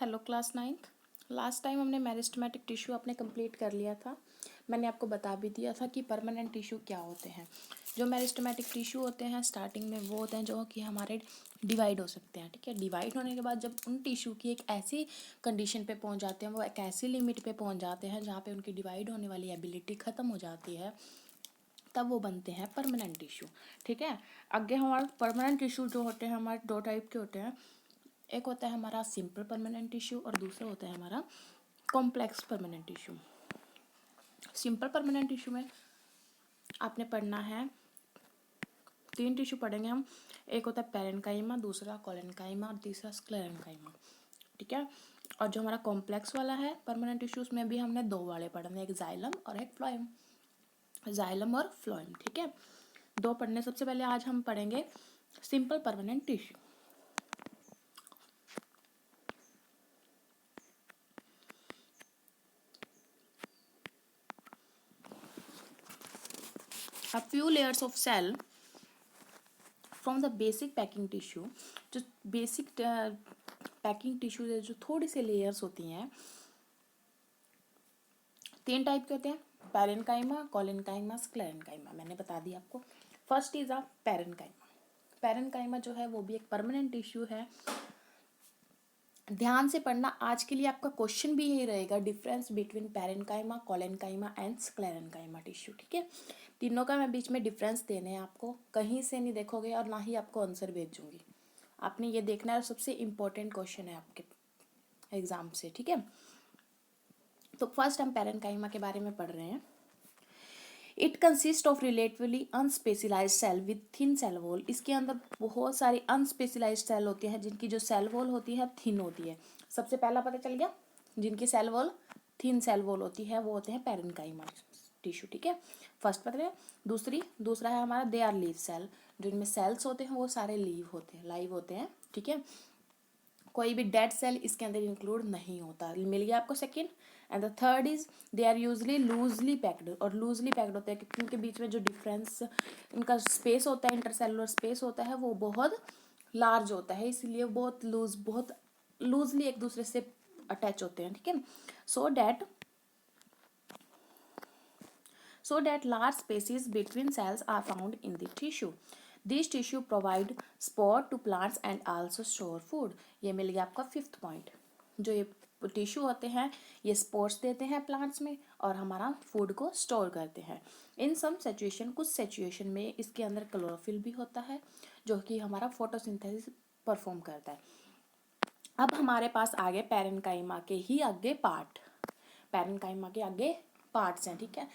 Hello class ninth. Last time हमने meristematic tissue आपने complete कर लिया था। मैंने आपको बता भी दिया था कि परमानेंट टिश्यू क्या होते हैं। जो मेरिस्टेमेटिक टिश्यू होते हैं स्टार्टिंग में वो होते हैं जो कि हमारे डिवाइड हो सकते हैं। ठीक है, डिवाइड होने के बाद जब उन टिश्यू की एक ऐसी कंडीशन पे पहुंच जाते हैं, वो एक ऐसी लिमिट पे पहुंच जाते हैं जहाँ पे उनकी डिवाइड होने वाली एबिलिटी ख़त्म हो जाती है, तब वो बनते हैं परमानेंट टिश्यू। ठीक है, आगे हमारे परमानेंट टिश्यू जो होते हैं हमारे दो टाइप के होते हैं। एक होता है हमारा सिंपल परमानेंट टिश्यू और दूसरा होता है हमारा complex permanent tissue. Simple permanent tissue में आपने पढ़ना है, 3 टिश्यू पढ़ेंगे हम। एक होता है पैरेन्काइमा, दूसरा कोलेन्काइमा और तीसरा स्क्लेरेन्काइमा। ठीक है, और जो हमारा कॉम्प्लेक्स वाला है परमानेंट टिश्यूज में भी हमने 2 वाले पढ़ने, एक जाइलम और एक फ्लोएम। जाइलम और फ्लोएम, ठीक है, 2 पढ़ने। सबसे पहले आज हम पढ़ेंगे simple permanent tissue. A few layers of cell from the basic packing tissue। जो बेसिक पैकिंग टिश्यू है, जो थोड़ी सी लेयर्स होती हैं, 3 टाइप के होते हैं, पैरेन्काइमा, कोलेन्काइमा, स्क्लेरेन्काइमा। मैंने बता दिया आपको। First is a parenchyma. Parenchyma जो है वो भी एक परमानेंट टिश्यू है। ध्यान से पढ़ना, आज के लिए आपका क्वेश्चन भी यही रहेगा, difference between parenchyma, collenchyma and sclerenchyma tissue. ठीक है, तीनों का मैं बीच में डिफरेंस देने हैं आपको, कहीं से नहीं देखोगे और ना ही आपको आंसर भेजूंगी। आपने ये देखना है, सबसे इम्पोर्टेंट क्वेश्चन है आपके एग्जाम से। ठीक है, तो फर्स्ट हम पैरेन्काइमा के बारे में पढ़ रहे हैं। It consist of relatively unspecialized cell with thin cell wall. इसके अंदर बहुत सारी अनस्पेशलाइज्ड सेल होती हैं जिनकी जो सेल वॉल होती है थिन होती है। सबसे पहला पता चल गया, जिनकी cell wall thin cell wall होती है वो होते हैं पैरेन्काइमा टिश्यू। ठीक है, फर्स्ट पता है। दूसरा है हमारा दे आर लीव सेल। जो इनमें सेल्स होते हैं वो सारे लीव होते हैं, लाइव होते हैं। ठीक है, कोई भी डेड सेल इसके अंदर इंक्लूड नहीं होता। मिल गया आपको second. And the third is they are usually loosely packed. और लूजली पैक्ड होते हैं क्योंकि उनके बीच में जो डिफरेंस इनका स्पेस होता है, इंटरसेलुलर स्पेस होता है, वो बहुत लार्ज होता है, इसलिए बहुत लूजली एक दूसरे से अटैच होते हैं। ठीक है, so that large spaces between cells are found in the tissue. These tissue provide support to plants and also store food। ये मिल गया आपका 5th पॉइंट। जो ये टिश्यू होते हैं ये स्पोर्ट्स देते हैं प्लांट्स में और हमारा फूड को स्टोर करते हैं। इन सम सिचुएशन, कुछ सिचुएशन में इसके अंदर क्लोरोफिल भी होता है जो कि हमारा फोटोसिंथेसिस परफॉर्म करता है। अब हमारे पास आगे पैरेन्काइमा के ही आगे पार्ट, पैरेन्काइमा के आगे पार्ट्स हैं। ठीक है,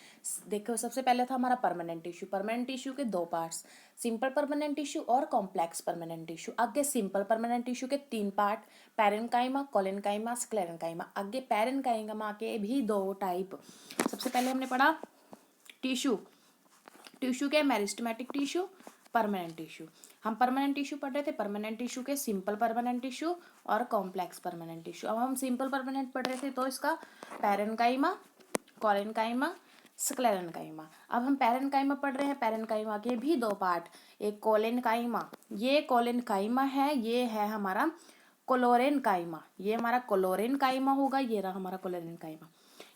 देखो सबसे पहले था हमारा परमानेंट टिश्यू। परमानेंट टिश्यू के 2 पार्ट्स, सिंपल परमानेंट टिश्यू और कॉम्प्लेक्स परमानेंट टिश्यू। आगे सिंपल परमानेंट टिश्यू के 3 पार्ट, पैरेन्काइमा, कोलेन्काइमा, स्क्लेरेन्काइमा। आगे पैरेन्काइमा के भी 2 टाइप। सबसे पहले हमने पढ़ा टिश्यू के मेरिस्टेमेटिक टिश्यू, परमानेंट टिश्यू। हम परमानेंट टिश्यू पढ़ रहे थे, परमानेंट टिश्यू के सिंपल परमानेंट टिश्यू और कॉम्प्लेक्स परमानेंट टिश्यू। अब हम सिंपल परमानेंट पढ़ रहे थे तो इसका पैरेन्काइमा, कोलेन्काइमा, स्क्लेरेन्काइमा। अब हम पैरेन्काइमा पढ़ रहे हैं, पैरेन्काइमा के भी 2 पार्ट, एक कोलेन्काइमा, ये कोलेन्काइमा है, ये है हमारा क्लोरेन्काइमा। ये हमारा क्लोरेन्काइमा होगा, ये रहा हमारा क्लोरेन्काइमा।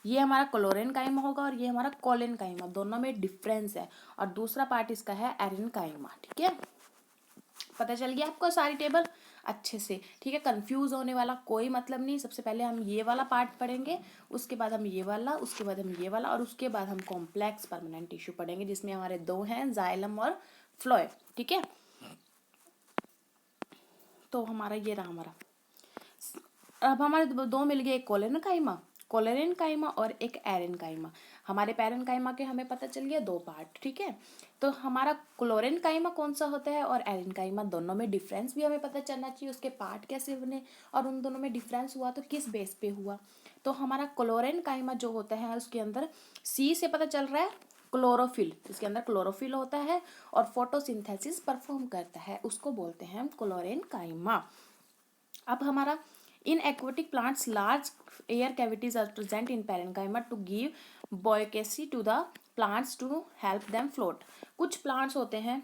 ये हमारा क्लोरेन्काइमा होगा और ये हमारा कोलेन्काइमा, दोनों में डिफरेंस है। और दूसरा पार्ट इसका है एरेन्काइमा। ठीक है, पता चल गया आपको सारी टेबल अच्छे से। ठीक है, कंफ्यूज होने वाला कोई मतलब नहीं। सबसे पहले हम ये वाला पार्ट पढ़ेंगे, उसके बाद हम ये वाला, उसके बाद हम ये वाला और उसके बाद हम कॉम्प्लेक्स परमानेंट टिश्यू पढ़ेंगे जिसमें हमारे 2 हैं, जाइलम और फ्लोएम। ठीक है, तो हमारा ये रहा हमारा। अब हमारे 2 मिल गए, एक कोलेरेन्काइमा और एक एरेन्काइमा। हमारे पैरेन्काइमा के हमें पता चल गया 2 पार्ट। ठीक है, तो हमारा क्लोरेन्काइमा कौन सा होता है और एरेन्काइमा, दोनों में डिफरेंस भी हमें पता चलना चाहिए, उसके पार्ट कैसे बने और उन दोनों में डिफरेंस हुआ तो किस बेस पे हुआ। तो हमारा क्लोरेन्काइमा जो होता है उसके अंदर सी से पता चल रहा है क्लोरोफिल, इसके अंदर क्लोरोफिल होता है और फोटोसिंथेसिस परफॉर्म करता है, उसको बोलते हैं हम क्लोरेन्काइमा। अब हमारा इन aquatic plants large air cavities are present in parenchyma to give buoyancy to the plants to help them float। कुछ प्लांट्स होते हैं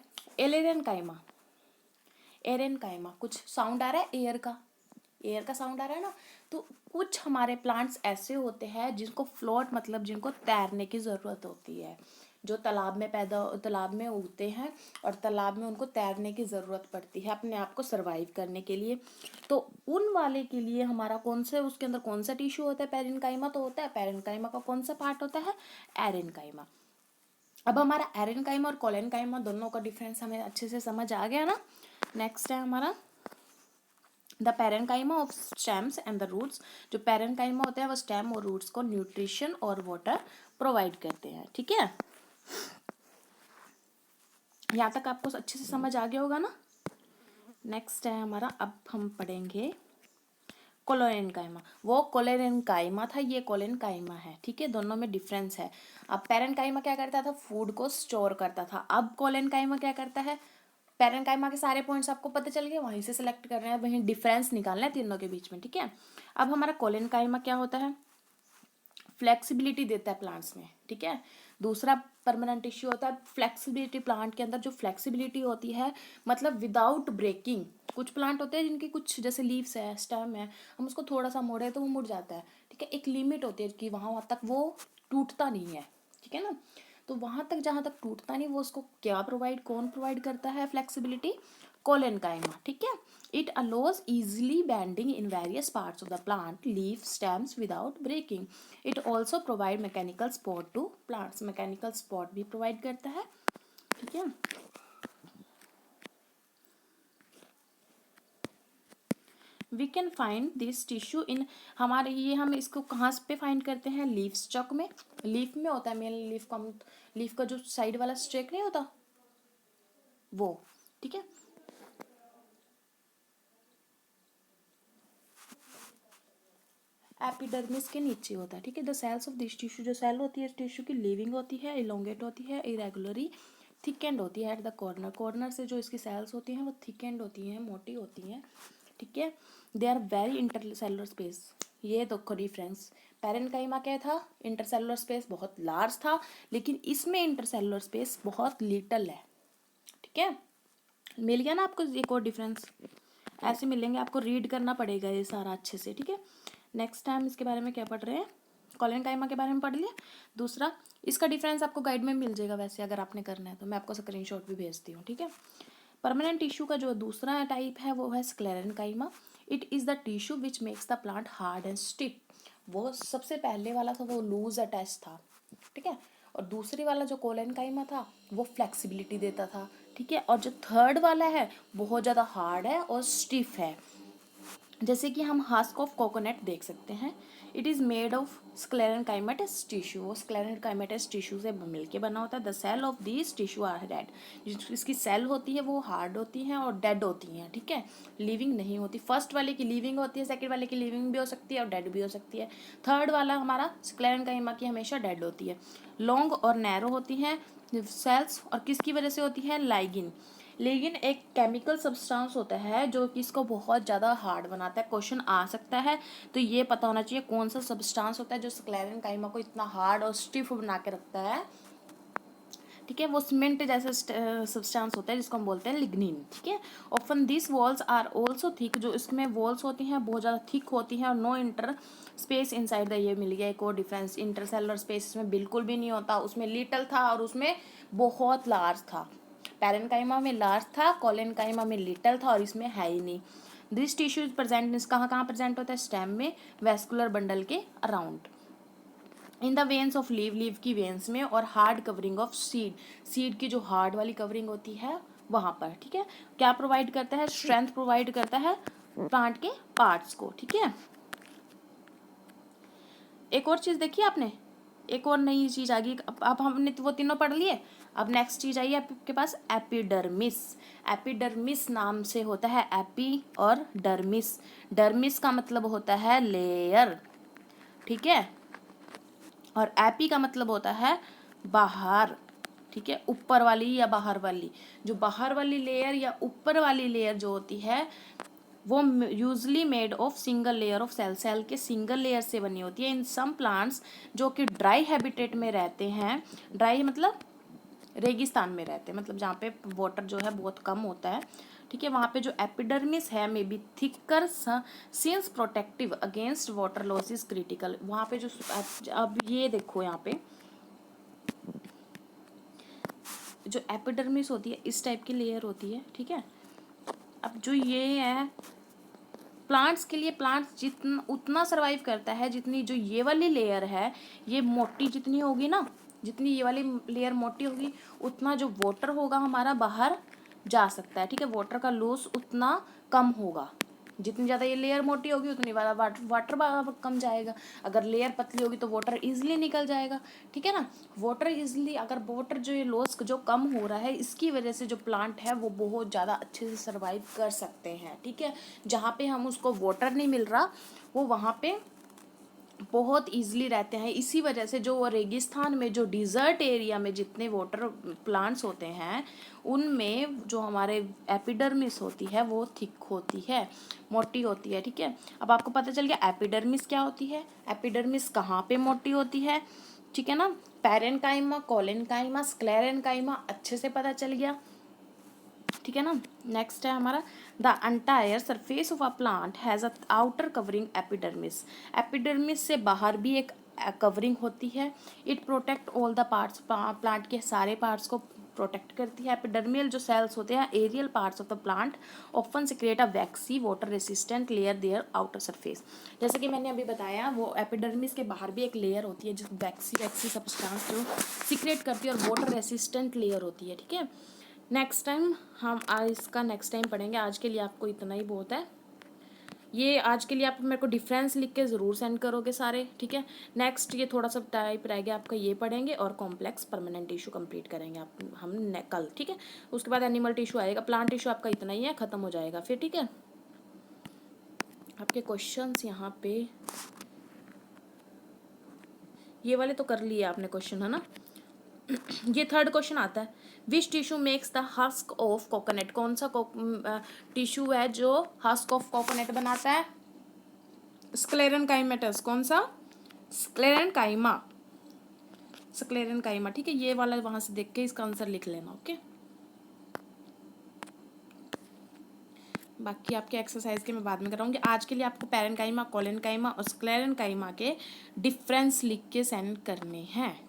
एरेन्काइमा, कुछ साउंड आ रहा है एयर का, एयर का साउंड आ रहा है ना। तो कुछ हमारे प्लांट्स ऐसे होते हैं जिनको फ्लोट मतलब जिनको तैरने की ज़रूरत होती है, जो तालाब में उगते हैं और तालाब में उनको तैरने की ज़रूरत पड़ती है अपने आप को सरवाइव करने के लिए। तो उन वाले के लिए हमारा कौन सा उसके अंदर कौन सा टिश्यू होता है, पेरेन्काइमा तो होता है। पेरेन्काइमा का कौन सा पार्ट होता है, एरेन्काइमा। अब हमारा एरेन्काइमा और कोलेनकाइमा दोनों का डिफरेंस हमें अच्छे से समझ आ गया ना। नेक्स्ट है हमारा the parenchyma of stems and the roots. जो पेरेन्काइमा होते हैं वो स्टेम और रूट्स को न्यूट्रिशन और वाटर प्रोवाइड करते हैं, ठीक है। यहाँ तक आपको अच्छे से समझ आ गया होगा ना। नेक्स्ट है हमारा, अब हम पढ़ेंगे कोलोरेनकाइमा। वो कोलोरेनकाइमा था, ये कोलेनकाइमा है, ठीक है। दोनों में डिफरेंस है। अब पेरेन्काइमा क्या करता था, फूड को स्टोर करता था। अब कोलेनकाइमा क्या करता है, पेरेन्काइमा के सारे पॉइंट्स आपको पता चल गए, वहीं से सिलेक्ट कर रहे हैं, वहीं डिफरेंस निकालना है तीनों के बीच में, ठीक है। अब हमारा कोलेनकाइमा क्या होता है, फ्लेक्सिबिलिटी देता है प्लांट्स में, ठीक है। दूसरा परमानेंट टिश्यू होता है फ्लेक्सिबिलिटी। प्लांट के अंदर जो फ्लेक्सिबिलिटी होती है मतलब विदाउट ब्रेकिंग। कुछ प्लांट होते हैं जिनकी कुछ जैसे लीव्स है, स्टेम है, हम उसको थोड़ा सा मोड़े तो वो मुड़ जाता है, ठीक है। एक लिमिट होती है कि वहाँ तक वो टूटता नहीं है, ठीक है ना। तो वहाँ तक जहाँ तक टूटता नहीं वो उसको क्या प्रोवाइड, कौन प्रोवाइड करता है फ्लेक्सिबिलिटी, कोलेनकाइमा, ठीक है। It allows easily bending in various parts of the plant, leaf, stems without breaking. It also provide mechanical support to plants. Mechanical support भी provide करता है, ठीक है। We can find this tissue in, हमारे ये हम इसको कहाँ पे फाइंड करते हैं, लीफ स्टॉक में। लीफ में होता है मेन, लीफ का जो साइड वाला स्टेक नहीं होता वो, ठीक है। एपिडर्मिस के नीचे होता है, ठीक है। The cells of this tissue, जो सेल होती है इस टिश्यू की लिविंग होती है, इलोंगेट होती है, इरेगुलरी थिक एंड होती है एट द कॉर्नर। कॉर्नर से जो इसकी सेल्स होती हैं वो थिक एंड होती हैं, मोटी होती हैं, ठीक है। They are very intercellular space. ये देखो डिफरेंस, पेरेन्काइमा क्या था, इंटरसेलुलर स्पेस बहुत लार्ज था, लेकिन इसमें इंटरसेलुलर स्पेस बहुत लिटल है, ठीक है। मिल गया ना आपको एक और डिफरेंस, ऐसे मिलेंगे, आपको रीड करना पड़ेगा ये सारा अच्छे से, ठीक है। नेक्स्ट टाइम इसके बारे में क्या पढ़ रहे हैं, कोलेनकाइमा के बारे में पढ़ लिया। दूसरा इसका डिफरेंस आपको गाइड में मिल जाएगा, वैसे अगर आपने करना है तो मैं आपको स्क्रीनशॉट भी भेजती हूँ, ठीक है। परमानेंट टिश्यू का जो दूसरा टाइप है वो है sclerenchyma. It is the tissue which makes the plant hard and stiff. वो सबसे पहले वाला था वो लूज अटैच था, ठीक है। और दूसरी वाला जो कोलेनकाइमा था वो फ्लेक्सिबिलिटी देता था, ठीक है। और जो थर्ड वाला है बहुत ज़्यादा हार्ड है और स्टिफ है। जैसे कि हम हस्क ऑफ कोकोनट देख सकते हैं, it is made of sclerenchymatous tissue. वो स्क्लेरेनकाइमेटस टिश्यू से मिलके बना होता है। The cell of this tissue are dead. इसकी सेल होती है वो हार्ड होती हैं और डेड होती हैं, ठीक है, लिविंग नहीं होती। फर्स्ट वाले की लिविंग होती है, सेकंड वाले की लिविंग भी हो सकती है और डेड भी हो सकती है। थर्ड वाला हमारा स्क्लेरेनकाइमा की हमेशा डेड होती है। लॉन्ग और नैरो होती हैं सेल्स, और किसकी वजह से होती है, लाइगिन। लेकिन एक केमिकल सब्सटेंस होता है जो कि इसको बहुत ज़्यादा हार्ड बनाता है, क्वेश्चन आ सकता है, तो ये पता होना चाहिए कौन सा सब्सटेंस होता है जो स्क्लेरेनकाइमा को इतना हार्ड और स्टिफ बना के रखता है, ठीक है। वो सीमेंट जैसा सब्सटेंस होता है जिसको हम बोलते हैं लिग्निन, ठीक है। Often this walls are also thick. जो इसमें वॉल्स होती हैं बहुत ज़्यादा थिक होती हैं और no inter space inside the, ये मिल गया एक और डिफरेंस, इंटरसेलुलर स्पेस इसमें बिल्कुल भी नहीं होता, उसमें लिटल था और उसमें बहुत लार्ज था। पेरेन्काइमा में लार्ज था, कोलेनकाइमा में लिटल था और इसमें है ही नहीं। दिस टिश्यू इज प्रेजेंट, कहाँ कहाँ प्रेजेंट होता है, स्टेम में, वेस्कुलर बंडल के around, in the veins of leave की वेन्स में, और हार्ड कवरिंग ऑफ सीड की जो हार्ड वाली कवरिंग होती है वहाँ पर, ठीक है। क्या प्रोवाइड करता है, स्ट्रेंथ प्रोवाइड करता है प्लांट के पार्ट्स को, ठीक है। एक और चीज़ देखिए आपने, एक और नई चीज़ आ गई। अब हमने वो तीनों पढ़ लिए, अब नेक्स्ट चीज़ आई है आपके पास, एपिडर्मिस। एपिडर्मिस नाम से होता है एपी और डर्मिस। डर्मिस का मतलब होता है लेयर, ठीक है, और एपी का मतलब होता है बाहर, ठीक है, ऊपर वाली या बाहर वाली। जो बाहर वाली लेयर या ऊपर वाली लेयर जो होती है वो usually made of single layer of cell के सिंगल लेयर से बनी होती है। इन सम प्लांट्स जो कि ड्राई हैबिटेट में रहते हैं, ड्राई मतलब रेगिस्तान में रहते हैं, मतलब जहाँ पे वाटर जो है बहुत कम होता है, ठीक है। वहाँ पे जो एपिडर्मिस है may be thicker since protective against water loss is critical. वहाँ पे जो अब ये देखो यहाँ पे जो एपिडर्मिस होती है इस टाइप की लेयर होती है, ठीक है। अब जो ये है प्लांट्स के लिए, प्लांट्स जितना उतना सरवाइव करता है जितनी जो ये वाली लेयर है ये मोटी जितनी होगी ना, जितनी ये वाली लेयर मोटी होगी उतना जो वाटर होगा हमारा बाहर जा सकता है, ठीक है। वाटर का लॉस उतना कम होगा। जितनी ज़्यादा ये लेयर मोटी होगी उतनी वाला वाटर कम जाएगा। अगर लेयर पतली होगी तो वाटर इजीली निकल जाएगा, ठीक है ना। वाटर इजीली, अगर वाटर जो ये लॉस जो कम हो रहा है इसकी वजह से जो प्लांट है वो बहुत ज़्यादा अच्छे से सर्वाइव कर सकते हैं, ठीक है। जहाँ पे हम उसको वाटर नहीं मिल रहा वो वहाँ पे बहुत ईजिली रहते हैं। इसी वजह से जो रेगिस्तान में, जो डिज़र्ट एरिया में जितने वाटर प्लांट्स होते हैं उनमें जो हमारे एपिडर्मिस होती है वो थिक होती है, मोटी होती है, ठीक है। अब आपको पता चल गया एपिडर्मिस क्या होती है, एपिडर्मिस कहाँ पे मोटी होती है, ठीक है ना। पैरेन्काइमा, कोलेनकाइमा, स्क्लेरेन्काइमा अच्छे से पता चल गया, ठीक है ना। नेक्स्ट है हमारा the entire surface of a plant has a outer covering epidermis. Epidermis से बाहर भी एक कवरिंग होती है। It protect all the parts, plant के सारे पार्ट्स को प्रोटेक्ट करती है। एपिडर्मियल जो सेल्स होते हैं aerial parts of the plant often secrete a waxy water resistant layer their outer surface. जैसे कि मैंने अभी बताया वो एपिडर्मिस के बाहर भी एक लेयर होती है जो वैक्सी सब्सटेंस जो सिक्रेट करती है और वाटर रेसिस्टेंट लेयर होती है, ठीक है। नेक्स्ट टाइम हम इसका नेक्स्ट टाइम पढ़ेंगे। आज के लिए आपको इतना ही बहुत है। ये आज के लिए आप मेरे को डिफरेंस लिख के ज़रूर सेंड करोगे सारे, ठीक है। नेक्स्ट ये थोड़ा सा टाइप रह गया आपका, ये पढ़ेंगे और कॉम्प्लेक्स परमानेंट टिश्यू कंप्लीट करेंगे आप हम कल, ठीक है। उसके बाद एनिमल टिश्यू आएगा। प्लांट टिश्यू आपका इतना ही है, ख़त्म हो जाएगा फिर, ठीक है। आपके क्वेश्चंस यहाँ पे ये वाले तो कर लिए आपने क्वेश्चन, है ना। ये थर्ड क्वेश्चन आता है, which tissue makes the husk of coconut. कौन सा टिश्यू है जो हस्क ऑफ कोकोनट बनाता है, स्क्लेरेनकाइमेटस। कौन सा, स्क्लेरेनकाइमा, स्क्लेरेनकाइमा, ठीक है। ये वाला वहां से देख के इसका आंसर लिख लेना, ओके। बाकी आपके एक्सरसाइज के मैं बाद में कराऊंगी। आज के लिए आपको पैरेन्काइमा, कोलेनकाइमा और स्क्लेरेनकाइमा के डिफरेंस लिख के सेंड करने हैं।